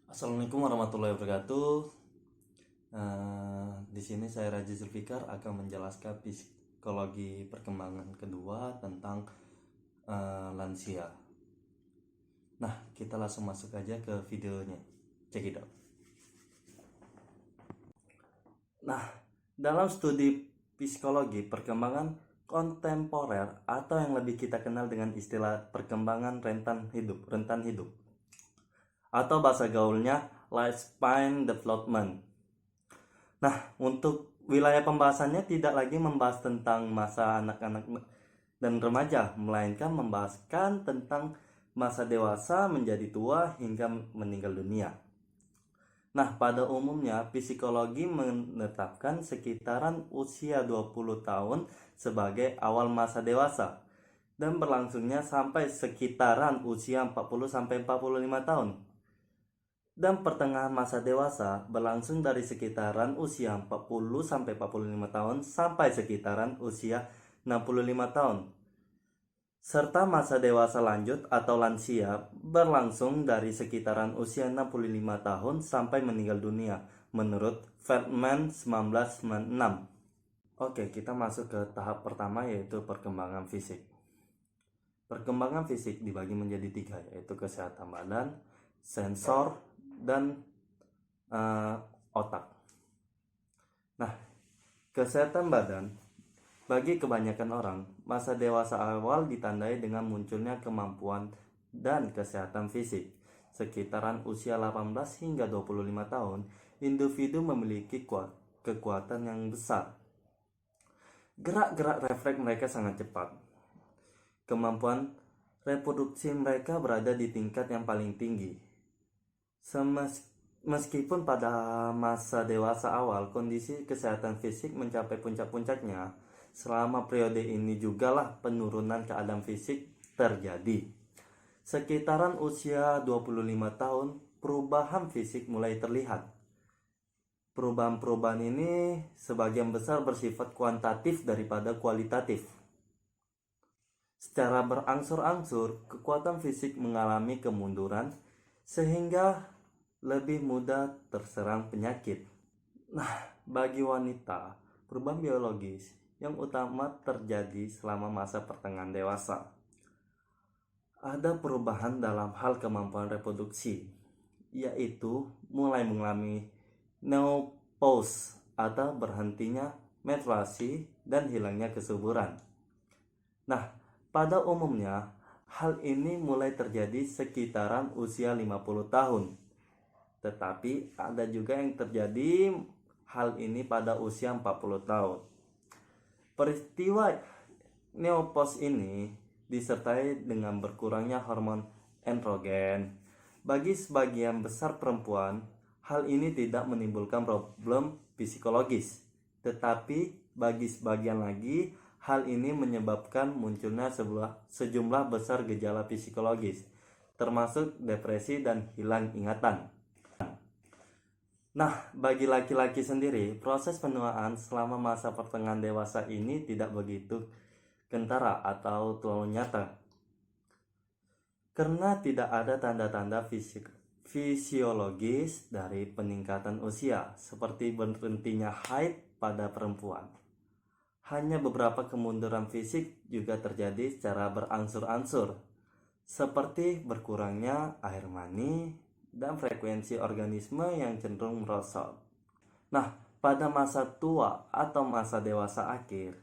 Assalamualaikum warahmatullahi wabarakatuh. Di sini saya Raji Zulfikar akan menjelaskan psikologi perkembangan kedua tentang lansia. Nah, kita langsung masuk aja ke videonya. Check it out. Nah, dalam studi psikologi perkembangan kontemporer atau yang lebih kita kenal dengan istilah perkembangan rentan hidup atau bahasa gaulnya lifespan development. Nah, untuk wilayah pembahasannya tidak lagi membahas tentang masa anak-anak dan remaja, melainkan membahaskan tentang masa dewasa menjadi tua hingga meninggal dunia. Nah, pada umumnya psikologi menetapkan sekitaran usia 20 tahun sebagai awal masa dewasa dan berlangsungnya sampai sekitaran usia 40-45 tahun. Dan pertengahan masa dewasa berlangsung dari sekitaran usia 40-45 tahun sampai sekitaran usia 65 tahun. Serta masa dewasa lanjut atau lansia berlangsung dari sekitaran usia 65 tahun sampai meninggal dunia menurut Feldman 1996. Oke, kita masuk ke tahap pertama yaitu perkembangan fisik. Perkembangan fisik dibagi menjadi 3, yaitu kesehatan badan, sensor, dan otak. Nah, kesehatan badan bagi kebanyakan orang, masa dewasa awal ditandai dengan munculnya kemampuan dan kesehatan fisik. Sekitaran usia 18 hingga 25 tahun, individu memiliki kekuatan yang besar. Gerak-gerak refleks mereka sangat cepat. Kemampuan reproduksi mereka berada di tingkat yang paling tinggi. Meskipun pada masa dewasa awal kondisi kesehatan fisik mencapai puncak-puncaknya, selama periode ini jugalah penurunan keadaan fisik terjadi. Sekitaran usia 25 tahun, perubahan fisik mulai terlihat. Perubahan-perubahan ini sebagian besar bersifat kuantitatif daripada kualitatif. Secara berangsur-angsur, kekuatan fisik mengalami kemunduran sehingga lebih mudah terserang penyakit. Nah, bagi wanita, perubahan biologis yang utama terjadi selama masa pertengahan dewasa. Ada perubahan dalam hal kemampuan reproduksi, yaitu mulai mengalami menopause atau berhentinya menstruasi dan hilangnya kesuburan. Nah, pada umumnya hal ini mulai terjadi sekitaran usia 50 tahun. Tetapi ada juga yang terjadi hal ini pada usia 40 tahun. Peristiwa menopause ini disertai dengan berkurangnya hormon androgen. Bagi sebagian besar perempuan, hal ini tidak menimbulkan problem psikologis. Tetapi bagi sebagian lagi, hal ini menyebabkan munculnya sejumlah besar gejala psikologis, termasuk depresi dan hilang ingatan. Nah, bagi laki-laki sendiri, proses penuaan selama masa pertengahan dewasa ini tidak begitu kentara atau terlalu nyata. Karena tidak ada tanda-tanda fisiologis dari peningkatan usia, seperti berhentinya haid pada perempuan. Hanya beberapa kemunduran fisik juga terjadi secara berangsur-angsur, seperti berkurangnya air mani dan frekuensi organisme yang cenderung merosot. Nah, pada masa tua atau masa dewasa akhir,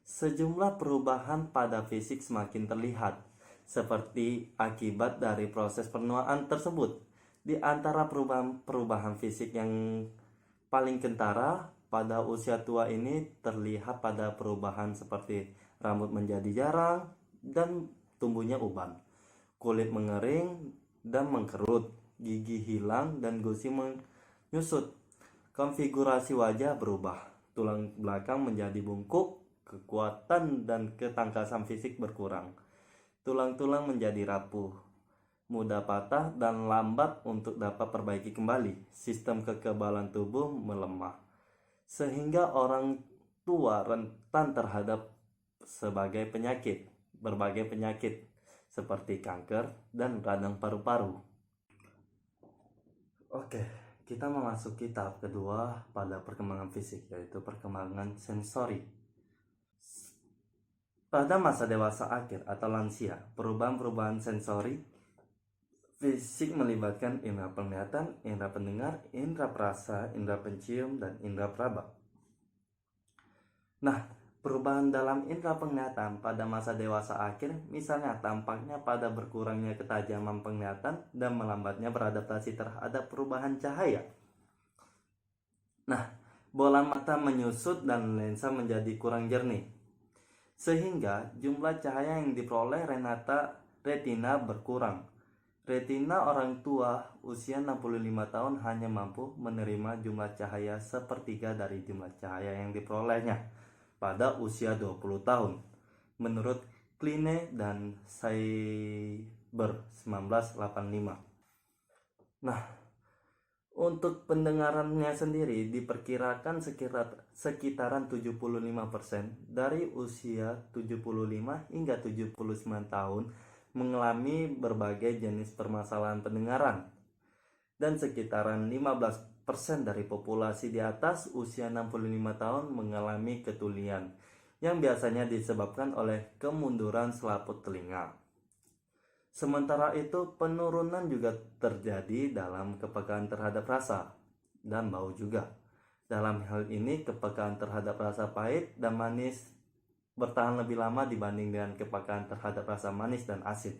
sejumlah perubahan pada fisik semakin terlihat, seperti akibat dari proses penuaan tersebut. Di antara perubahan fisik yang paling kentara pada usia tua ini terlihat pada perubahan seperti rambut menjadi jarang dan tumbuhnya uban, kulit mengering dan mengkerut, gigi hilang dan gusi menyusut, konfigurasi wajah berubah, tulang belakang menjadi bungkuk, kekuatan dan ketangkasan fisik berkurang, tulang-tulang menjadi rapuh, mudah patah dan lambat untuk dapat perbaiki kembali, sistem kekebalan tubuh melemah, sehingga orang tua rentan terhadap berbagai penyakit seperti kanker dan radang paru-paru. Oke, kita memasuki tahap kedua pada perkembangan fisik, yaitu perkembangan sensori. Pada masa dewasa akhir atau lansia, perubahan-perubahan sensori fisik melibatkan indera penglihatan, indera pendengar, indera perasa, indera pencium, dan indera peraba. Nah, perubahan dalam indera penglihatan pada masa dewasa akhir misalnya tampaknya pada berkurangnya ketajaman penglihatan dan melambatnya beradaptasi terhadap perubahan cahaya. Nah, bola mata menyusut dan lensa menjadi kurang jernih, sehingga jumlah cahaya yang diperoleh retina berkurang. Retina orang tua usia 65 tahun hanya mampu menerima jumlah cahaya sepertiga dari jumlah cahaya yang diperolehnya pada usia 20 tahun, menurut Kline dan Cyber 1985. Nah, untuk pendengarannya sendiri diperkirakan sekitaran 75% dari usia 75 hingga 79 tahun mengalami berbagai jenis permasalahan pendengaran, dan sekitaran 15% dari populasi di atas usia 65 tahun mengalami ketulian yang biasanya disebabkan oleh kemunduran selaput telinga. Sementara itu, penurunan juga terjadi dalam kepekaan terhadap rasa dan bau juga. Dalam hal ini, kepekaan terhadap rasa pahit dan manis bertahan lebih lama dibanding dengan kepekaan terhadap rasa manis dan asin,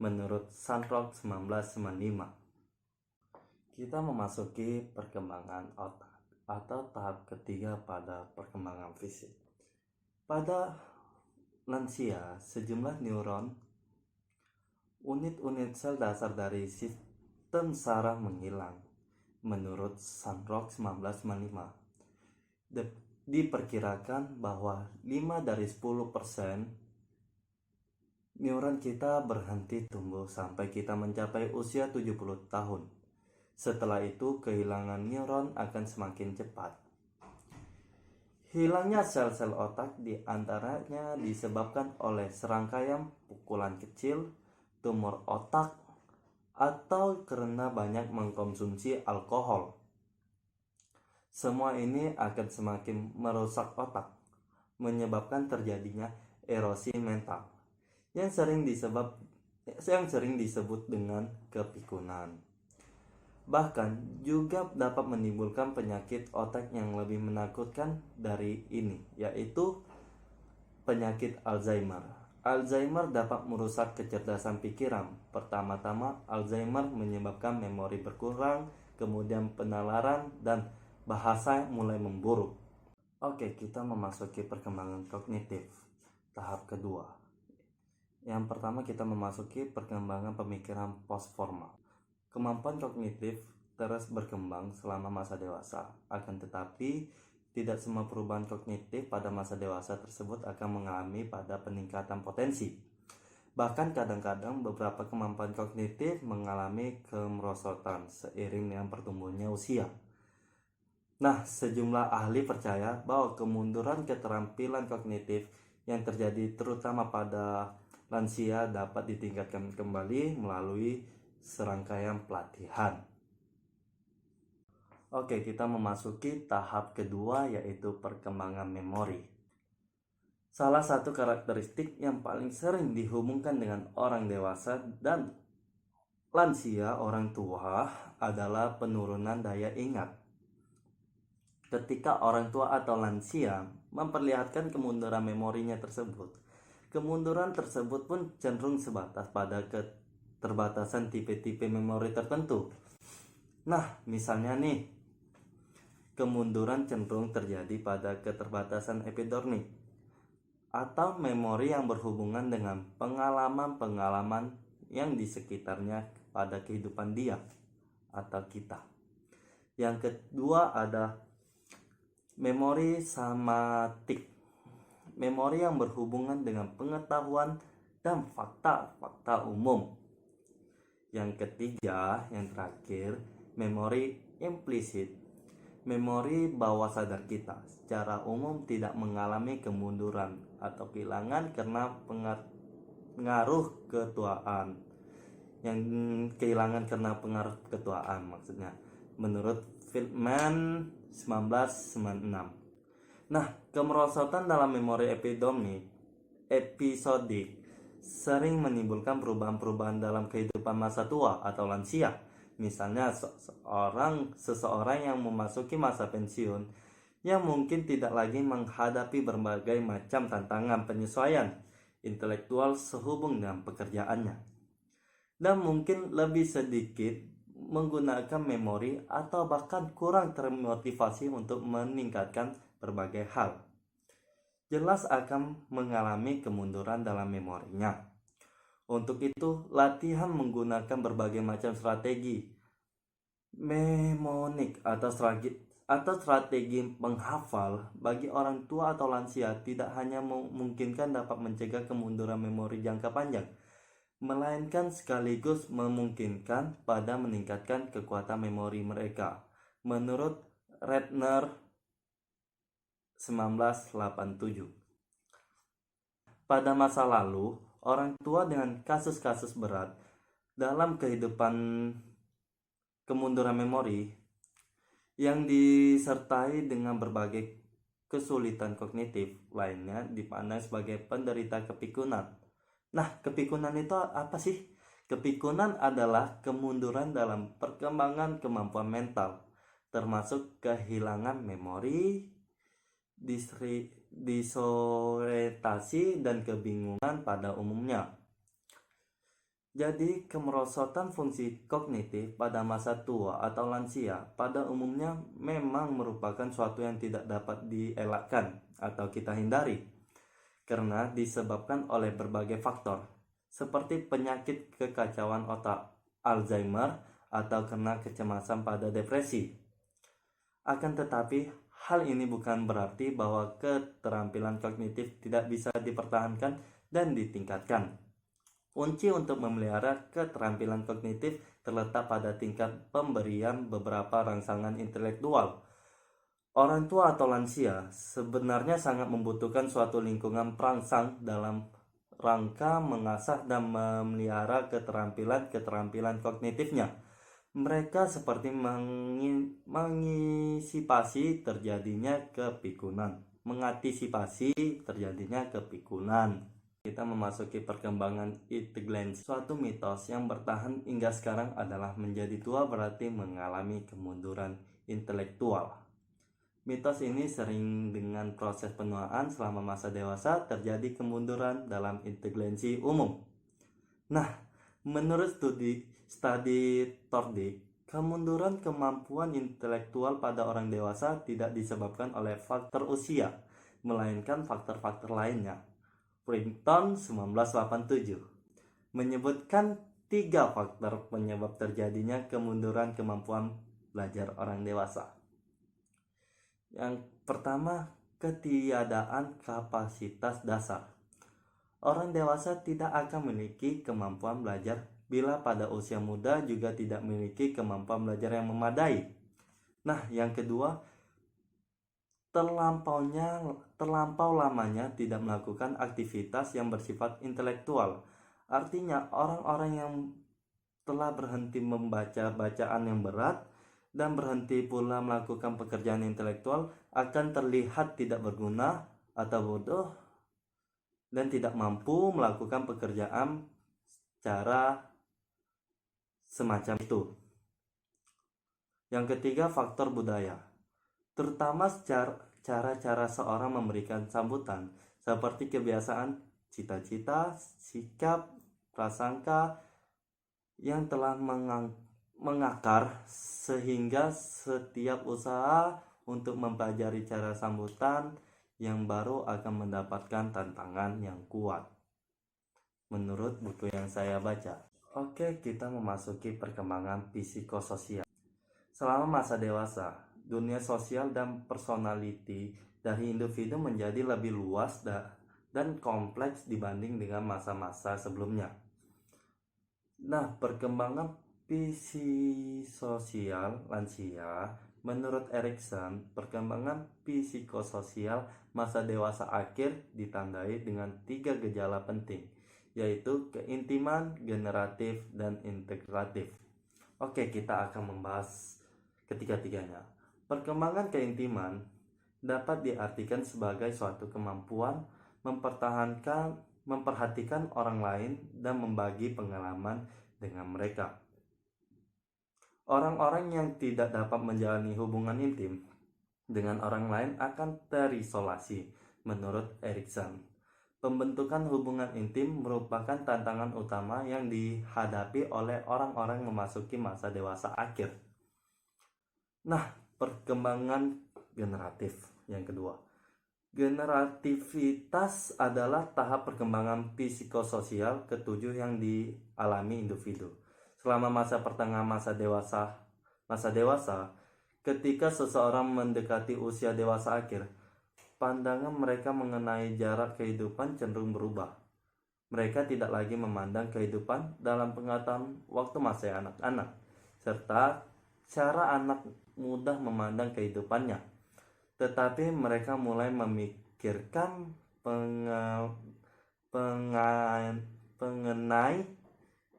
menurut Sandrock 1995. Kita memasuki perkembangan otak atau tahap ketiga pada perkembangan fisik. Pada lansia, sejumlah neuron, unit-unit sel dasar dari sistem saraf menghilang, menurut Sandrock 1995. Diperkirakan bahwa 5 dari 10% neuron kita berhenti tumbuh sampai kita mencapai usia 70 tahun. Setelah itu, kehilangan neuron akan semakin cepat. Hilangnya sel-sel otak diantaranya disebabkan oleh serangkaian pukulan kecil, tumor otak, atau karena banyak mengkonsumsi alkohol. Semua ini akan semakin merusak otak, menyebabkan terjadinya erosi mental yang sering disebut dengan kepikunan. Bahkan juga dapat menimbulkan penyakit otak yang lebih menakutkan dari ini, yaitu penyakit Alzheimer. Alzheimer dapat merusak kecerdasan pikiran. Pertama-tama, Alzheimer menyebabkan memori berkurang, kemudian penalaran dan bahasa mulai memburuk. Oke, kita memasuki perkembangan kognitif tahap kedua. Yang pertama, kita memasuki perkembangan pemikiran postformal. Kemampuan kognitif terus berkembang selama masa dewasa, akan tetapi tidak semua perubahan kognitif pada masa dewasa tersebut akan mengalami pada peningkatan potensi. Bahkan kadang-kadang beberapa kemampuan kognitif mengalami kemerosotan seiring dengan pertumbuhannya usia. Nah, sejumlah ahli percaya bahwa kemunduran keterampilan kognitif yang terjadi terutama pada lansia dapat ditingkatkan kembali melalui serangkaian pelatihan. Oke, kita memasuki tahap kedua, yaitu perkembangan memori. Salah satu karakteristik yang paling sering dihubungkan dengan orang dewasa dan lansia orang tua adalah penurunan daya ingat. Ketika orang tua atau lansia memperlihatkan kemunduran memorinya tersebut, kemunduran tersebut pun cenderung sebatas pada keterbatasan tipe-tipe memori tertentu. Nah, misalnya nih, kemunduran cenderung terjadi pada keterbatasan epidormik atau memori yang berhubungan dengan pengalaman-pengalaman yang di sekitarnya pada kehidupan dia atau kita. Yang kedua ada memori somatik, memori yang berhubungan dengan pengetahuan dan fakta-fakta umum. Yang ketiga, yang terakhir, memori implisit, memori bawah sadar kita secara umum tidak mengalami kemunduran atau kehilangan karena pengaruh ketuaan. Yang kehilangan karena pengaruh ketuaan maksudnya. menurut Feldman 1996. Nah, kemerosotan dalam memori episodik sering menimbulkan perubahan-perubahan dalam kehidupan masa tua atau lansia. Misalnya seseorang yang memasuki masa pensiun yang mungkin tidak lagi menghadapi berbagai macam tantangan penyesuaian intelektual sehubung dengan pekerjaannya, dan mungkin lebih sedikit menggunakan memori atau bahkan kurang termotivasi untuk meningkatkan berbagai hal. Jelas akan mengalami kemunduran dalam memorinya. Untuk itu, latihan menggunakan berbagai macam strategi mnemonik atau strategi menghafal bagi orang tua atau lansia tidak hanya memungkinkan dapat mencegah kemunduran memori jangka panjang, melainkan sekaligus memungkinkan pada meningkatkan kekuatan memori mereka. Menurut Redner 1987. Pada masa lalu, orang tua dengan kasus-kasus berat dalam kehidupan kemunduran memori yang disertai dengan berbagai kesulitan kognitif lainnya dipandang sebagai penderita kepikunan. Nah, kepikunan itu apa sih? Kepikunan adalah kemunduran dalam perkembangan kemampuan mental, termasuk kehilangan memori, disorientasi, dan kebingungan pada umumnya. Jadi, kemerosotan fungsi kognitif pada masa tua atau lansia pada umumnya memang merupakan suatu yang tidak dapat dielakkan atau kita hindari, karena disebabkan oleh berbagai faktor, seperti penyakit kekacauan otak, Alzheimer, atau karena kecemasan pada depresi. Akan tetapi, hal ini bukan berarti bahwa keterampilan kognitif tidak bisa dipertahankan dan ditingkatkan. Kunci untuk memelihara keterampilan kognitif terletak pada tingkat pemberian beberapa rangsangan intelektual. Orang tua atau lansia sebenarnya sangat membutuhkan suatu lingkungan perangsang dalam rangka mengasah dan memelihara keterampilan kognitifnya. Mereka seperti mengantisipasi terjadinya kepikunan. Kita memasuki perkembangan inteligensi. Suatu mitos yang bertahan hingga sekarang adalah menjadi tua berarti mengalami kemunduran intelektual. Mitos ini sering dengan proses penuaan selama masa dewasa terjadi kemunduran dalam inteligensi umum. Nah, menurut studi Tordik, kemunduran kemampuan intelektual pada orang dewasa tidak disebabkan oleh faktor usia, melainkan faktor-faktor lainnya. Princeton 1987 menyebutkan 3 faktor penyebab terjadinya kemunduran kemampuan belajar orang dewasa. Yang pertama, ketiadaan kapasitas dasar. Orang dewasa tidak akan memiliki kemampuan belajar bila pada usia muda juga tidak memiliki kemampuan belajar yang memadai. Nah, yang kedua, terlampau lamanya tidak melakukan aktivitas yang bersifat intelektual. Artinya, orang-orang yang telah berhenti membaca bacaan yang berat dan berhenti pula melakukan pekerjaan intelektual akan terlihat tidak berguna atau bodoh dan tidak mampu melakukan pekerjaan secara semacam itu. Yang ketiga, faktor budaya, terutama cara seorang memberikan sambutan, seperti kebiasaan, cita-cita, sikap, prasangka yang telah mengakar sehingga setiap usaha untuk mempelajari cara sambutan yang baru akan mendapatkan tantangan yang kuat, menurut buku yang saya baca. Oke, kita memasuki perkembangan psikososial. Selama masa dewasa, dunia sosial dan personality dari individu menjadi lebih luas dan kompleks dibanding dengan masa-masa sebelumnya. Nah, perkembangan psikososial lansia, menurut Erikson, perkembangan psikososial masa dewasa akhir ditandai dengan 3 gejala penting, yaitu keintiman, generatif, dan integratif. Oke, kita akan membahas ketiga-tiganya. Perkembangan keintiman dapat diartikan sebagai suatu kemampuan memperhatikan orang lain dan membagi pengalaman dengan mereka. Orang-orang yang tidak dapat menjalani hubungan intim dengan orang lain akan terisolasi, menurut Erikson. Pembentukan hubungan intim merupakan tantangan utama yang dihadapi oleh orang-orang memasuki masa dewasa akhir. Nah, perkembangan generatif yang kedua. Generativitas adalah tahap perkembangan psikososial ketujuh yang dialami individu. Selama masa pertengahan masa dewasa, ketika seseorang mendekati usia dewasa akhir, pandangan mereka mengenai jarak kehidupan cenderung berubah. Mereka tidak lagi memandang kehidupan dalam pengetahuan waktu masih anak-anak, serta cara anak mudah memandang kehidupannya. Tetapi mereka mulai memikirkan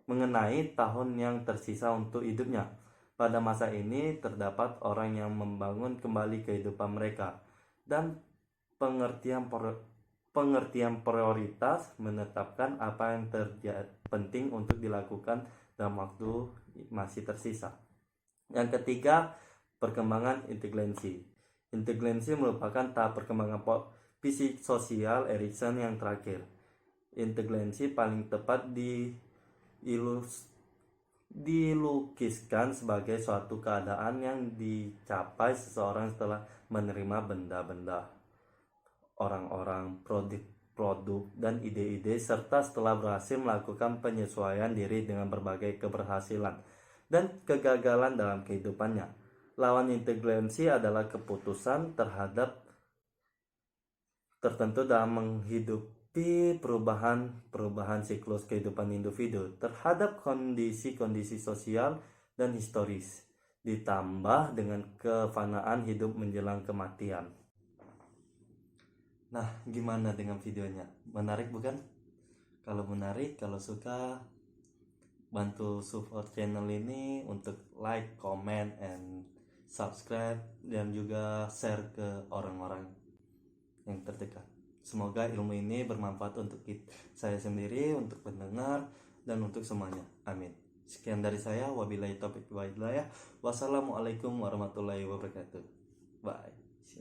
mengenai tahun yang tersisa untuk hidupnya. Pada masa ini terdapat orang yang membangun kembali kehidupan mereka, dan pengertian prioritas menetapkan apa yang penting untuk dilakukan dalam waktu masih tersisa. Yang ketiga, perkembangan inteligensi. Inteligensi merupakan tahap perkembangan psikososial Erikson yang terakhir. Inteligensi paling tepat dilukiskan sebagai suatu keadaan yang dicapai seseorang setelah menerima benda-benda, orang-orang, produk, dan ide-ide, serta setelah berhasil melakukan penyesuaian diri dengan berbagai keberhasilan dan kegagalan dalam kehidupannya. Lawan inteligensi adalah keputusan tertentu dalam menghidupi perubahan siklus kehidupan individu terhadap kondisi-kondisi sosial dan historis, ditambah dengan kefanaan hidup menjelang kematian. Nah, gimana dengan videonya? Menarik bukan? Kalau menarik, kalau suka, bantu support channel ini untuk like, comment, and subscribe, dan juga share ke orang-orang yang terdekat. Semoga ilmu ini bermanfaat untuk saya sendiri, untuk pendengar, dan untuk semuanya. Amin. Sekian dari saya. Wabillahi taufiq wal hidayah. Wassalamualaikum warahmatullahi wabarakatuh. Bye.